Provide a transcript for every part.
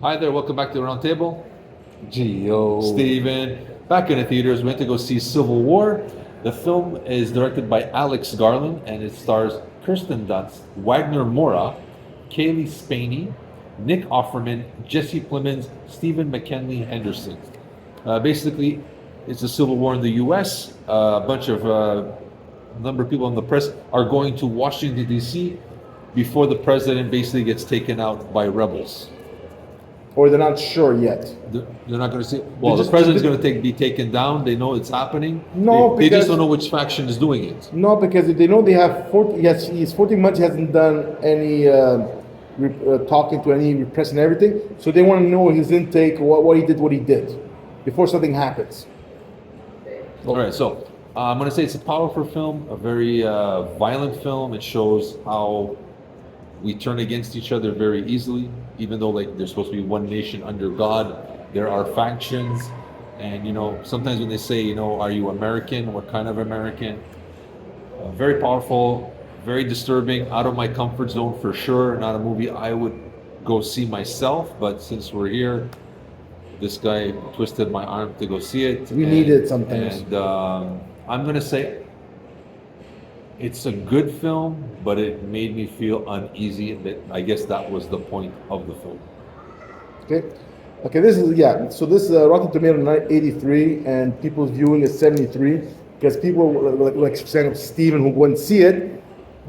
Hi there, welcome back to Aroundtable. Geo. Steven, back in the theaters, we went to go see Civil War. The film is directed by Alex Garland and it stars Kirsten Dunst, Wagner Moura, Kaylee Spaney, Nick Offerman, Jesse Plemons, Stephen McKinley Henderson. Basically, it's a civil war in the U.S. A bunch of number of people in the press are going to Washington, D.C. before the president basically gets taken out by rebels. Or they're not sure yet. They're not going to see. Well, the president's going to be taken down. They know it's happening. No, they just because- don't know which faction is doing it. No, because they know they have 40. Yes, he's 14 months. He hasn't done any talking to any press and everything. So they want to know his intake, what he did, before something happens. All right, so I'm going to say it's a powerful film, a very violent film. It shows how we turn against each other very easily, even though like there's supposed to be one nation under God. There are factions, and sometimes when they say, are you American? What kind of American? Very powerful, very disturbing, out of my comfort zone for sure. Not a movie I would go see myself, but since we're here, this guy twisted my arm to go see it. We need it sometimes. And I'm gonna say it's a good film, but it made me feel uneasy, and I guess that was the point of the film. Okay. This is So this is Rotten Tomato 83, and people's viewing is 73, because people like saying Steven who went see it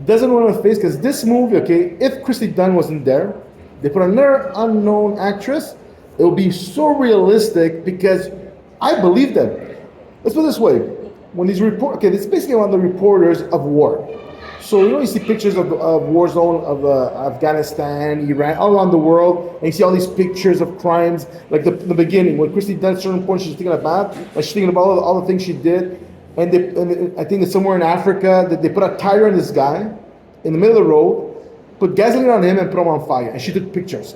doesn't want to face, because this movie, if Christy Dunn wasn't there, they put another unknown actress. It would be so realistic because I believe them. Let's put it this way: when these it's basically on the reporters of war. So you see pictures of war zone of Afghanistan, Iran, all around the world, and you see all these pictures of crimes. Like the beginning, when Christy Dunn at a certain point, she's thinking about, she's thinking about all the things she did, and I think it's somewhere in Africa that they put a tire on this guy in the middle of the road, put gasoline on him, and put him on fire, and she took pictures.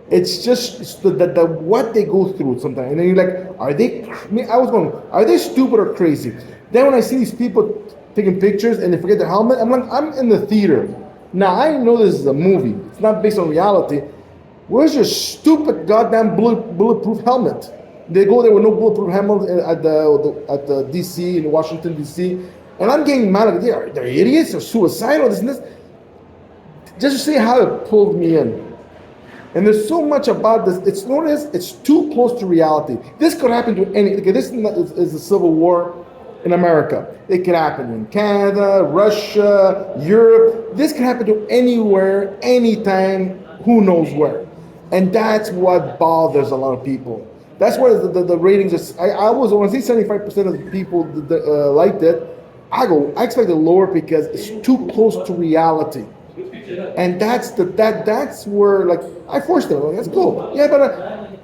It's just the what they go through sometimes, and then you're like, are they stupid or crazy? Then when I see these people taking pictures and they forget their helmet, I'm like, I'm in the theater. Now I know this is a movie. It's not based on reality. Where's your stupid goddamn bulletproof helmet? They go there with no bulletproof helmet at the DC in Washington DC, and I'm getting mad at them. They're idiots or suicidal. This and this. Just to see how it pulled me in. And there's so much about this. It's noticed it's too close to reality. This could happen to any. This is a civil war in America. It could happen in Canada, Russia, Europe. This could happen to anywhere, anytime. Who knows where? And that's what bothers a lot of people. That's why the ratings are. When I see 75% of the people liked it, I expect it lower because it's too close to reality. And that's where, like, I forced them. Let's go. Yeah, but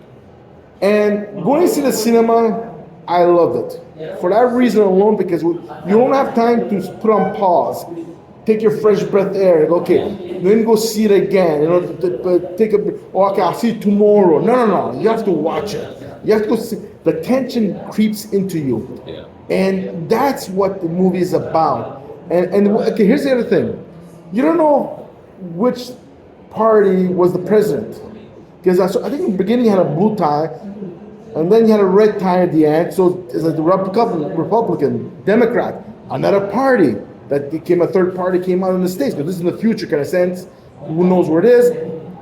and going to see the cinema, I loved it for that reason alone, because you don't have time to put on pause, take your fresh breath air. Okay, then go see it again. Okay, I'll see it tomorrow. No. You have to watch it. You have to go see. The tension creeps into you, and that's what the movie is about. And okay, here's the other thing. You don't know which party was the president, because I think in the beginning he had a blue tie, and then he had a red tie at the end. So it's like the Republican, Democrat, another party that became a third party came out in the States, because this is in the future kind of sense. Who knows where it is?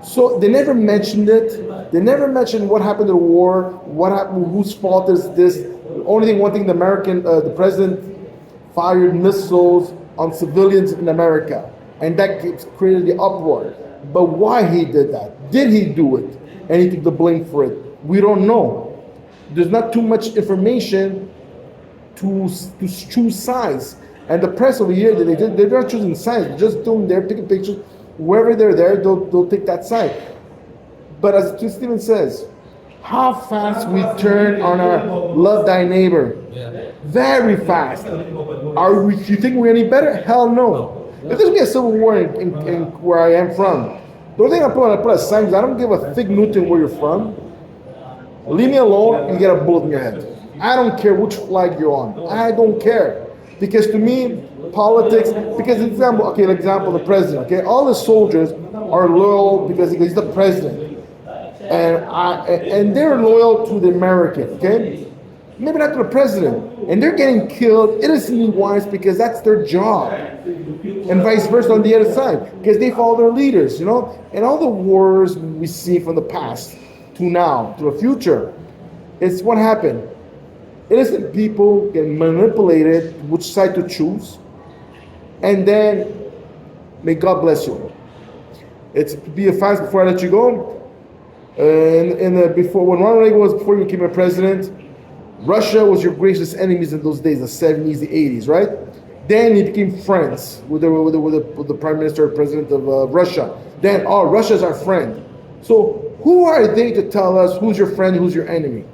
So they never mentioned it. They never mentioned what happened to the war, what happened, whose fault is this. One thing, the president fired missiles on civilians in America. And that created the uproar. But why he did that? Did he do it? And he took the blame for it. We don't know. There's not too much information to choose sides. And the press over here, they're not choosing sides. They're just doing there, taking pictures. Wherever they're there, they'll take that side. But as Steven says, how fast we turn on our love thy neighbor. Very fast. You think we're any better? Hell no. If there's be a civil war in where I am from, the only thing I put a sign is I don't give a fig Newton where you're from. Leave me alone and you get a bullet in your head. I don't care which flag you're on. I don't care. Because to me, politics, because example, the president, all the soldiers are loyal because he's the president. and they're loyal to the American, okay? Maybe not to the president, and they're getting killed innocently wise because that's their job, and vice versa on the other side because they follow their leaders, you know. And all the wars we see from the past to now to the future, it's what happened. Innocent people get manipulated which side to choose, and then may God bless you. It's be a fast before I let you go. Before when Ronald Reagan was before he became a president, Russia was your greatest enemies in those days, the 70s, the 80s, right? Then he became friends with the prime minister, president of Russia. Then, Russia's our friend. So who are they to tell us who's your friend, who's your enemy?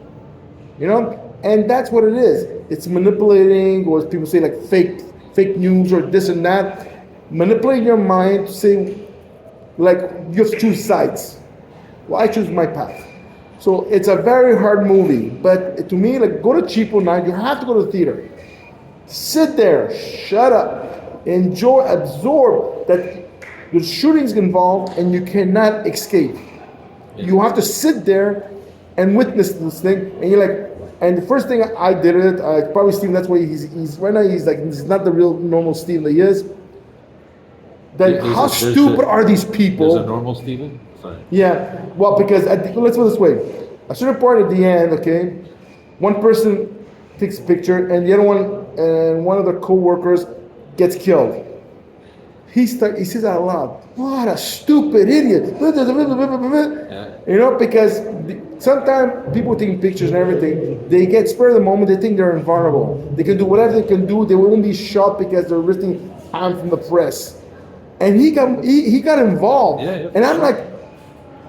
You know, and that's what it is. It's manipulating, or as people say, like fake news or this and that. Manipulating your mind to say, like, you have to choose sides. Well, I choose my path. So it's a very hard movie, but to me, like, go to cheapo night. You have to go to the theater. Sit there, shut up, enjoy, absorb that there's shootings involved and you cannot escape. You have to sit there and witness this thing, and you're like, and the first thing I did it, probably Steve, that's why he's right now, he's like, he's not the real normal Steve that he is. That how stupid are these people? There's a normal Steven? Sorry. Yeah, well, because let's put it this way. A certain part at the end, okay, one person takes a picture and the other one, and one of the co-workers gets killed. He says out loud, "What a stupid idiot!" Yeah. You know, because sometimes people taking pictures and everything, they get spur of the moment. They think they're invulnerable. They can do whatever they can do. They won't be shot because they're risking harm from the press. And he got involved. Yeah, and I'm like,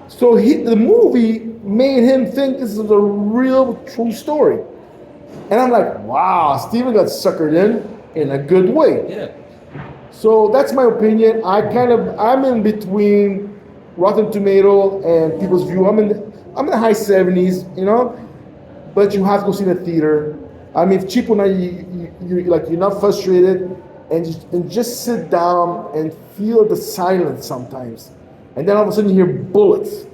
so the movie made him think this is a real true story. And I'm like, wow, Steven got suckered in a good way. Yeah. So that's my opinion. I'm in between Rotten Tomato and people's view. I'm in the high 70s, you know, but you have to go see the theater. I mean, if cheapo now, you're not frustrated, and just sit down and feel the silence sometimes, and then all of a sudden you hear bullets.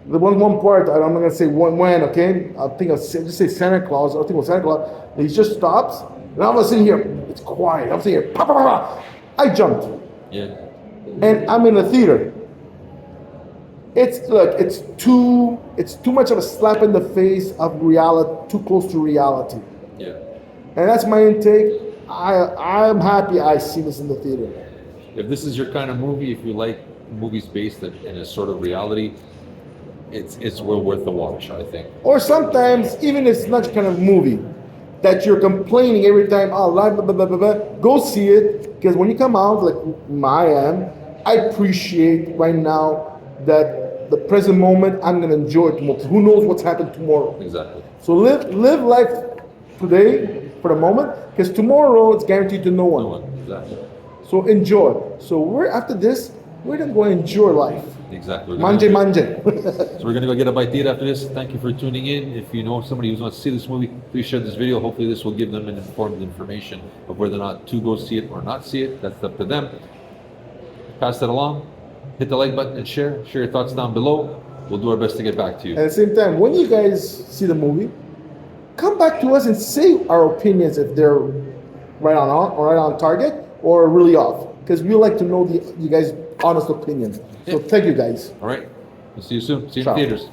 The one part, I'm not gonna say when, okay? I think I'll just say Santa Claus. I think it was Santa Claus. He just stops, and all of a sudden here, it's quiet. I'm sitting here, pa, pa, pa, pa. I jumped. Yeah. And I'm in the theater. It's too much of a slap in the face of reality, too close to reality. Yeah. And that's my intake. I'm happy I see this in the theater. If this is your kind of movie, if you like movies based in a sort of reality, it's well worth the watch, I think. Or sometimes, even if it's not your kind of movie, that you're complaining every time, blah, blah, blah, blah, blah, go see it, because when you come out, like I appreciate right now that the present moment, I'm going to enjoy it tomorrow. Who knows what's happened tomorrow? Exactly. So live life today for the moment, because tomorrow it's guaranteed to no one. No one. Exactly. So enjoy. So after this, we're going to go enjoy life. Exactly. Manje. So we're going to go get a bite to eat after this. Thank you for tuning in. If you know somebody who wants to see this movie, please share this video. Hopefully this will give them an informed information of whether or not to go see it or not see it. That's up to them. Pass that along. Hit the like button and share. Share your thoughts down below. We'll do our best to get back to you. At the same time, when you guys see the movie, come back to us and say our opinions if they're right on target or really off. Because we like to know you guys' honest opinions. So thank you guys. All right. We'll see you soon. See you Ciao. in theaters.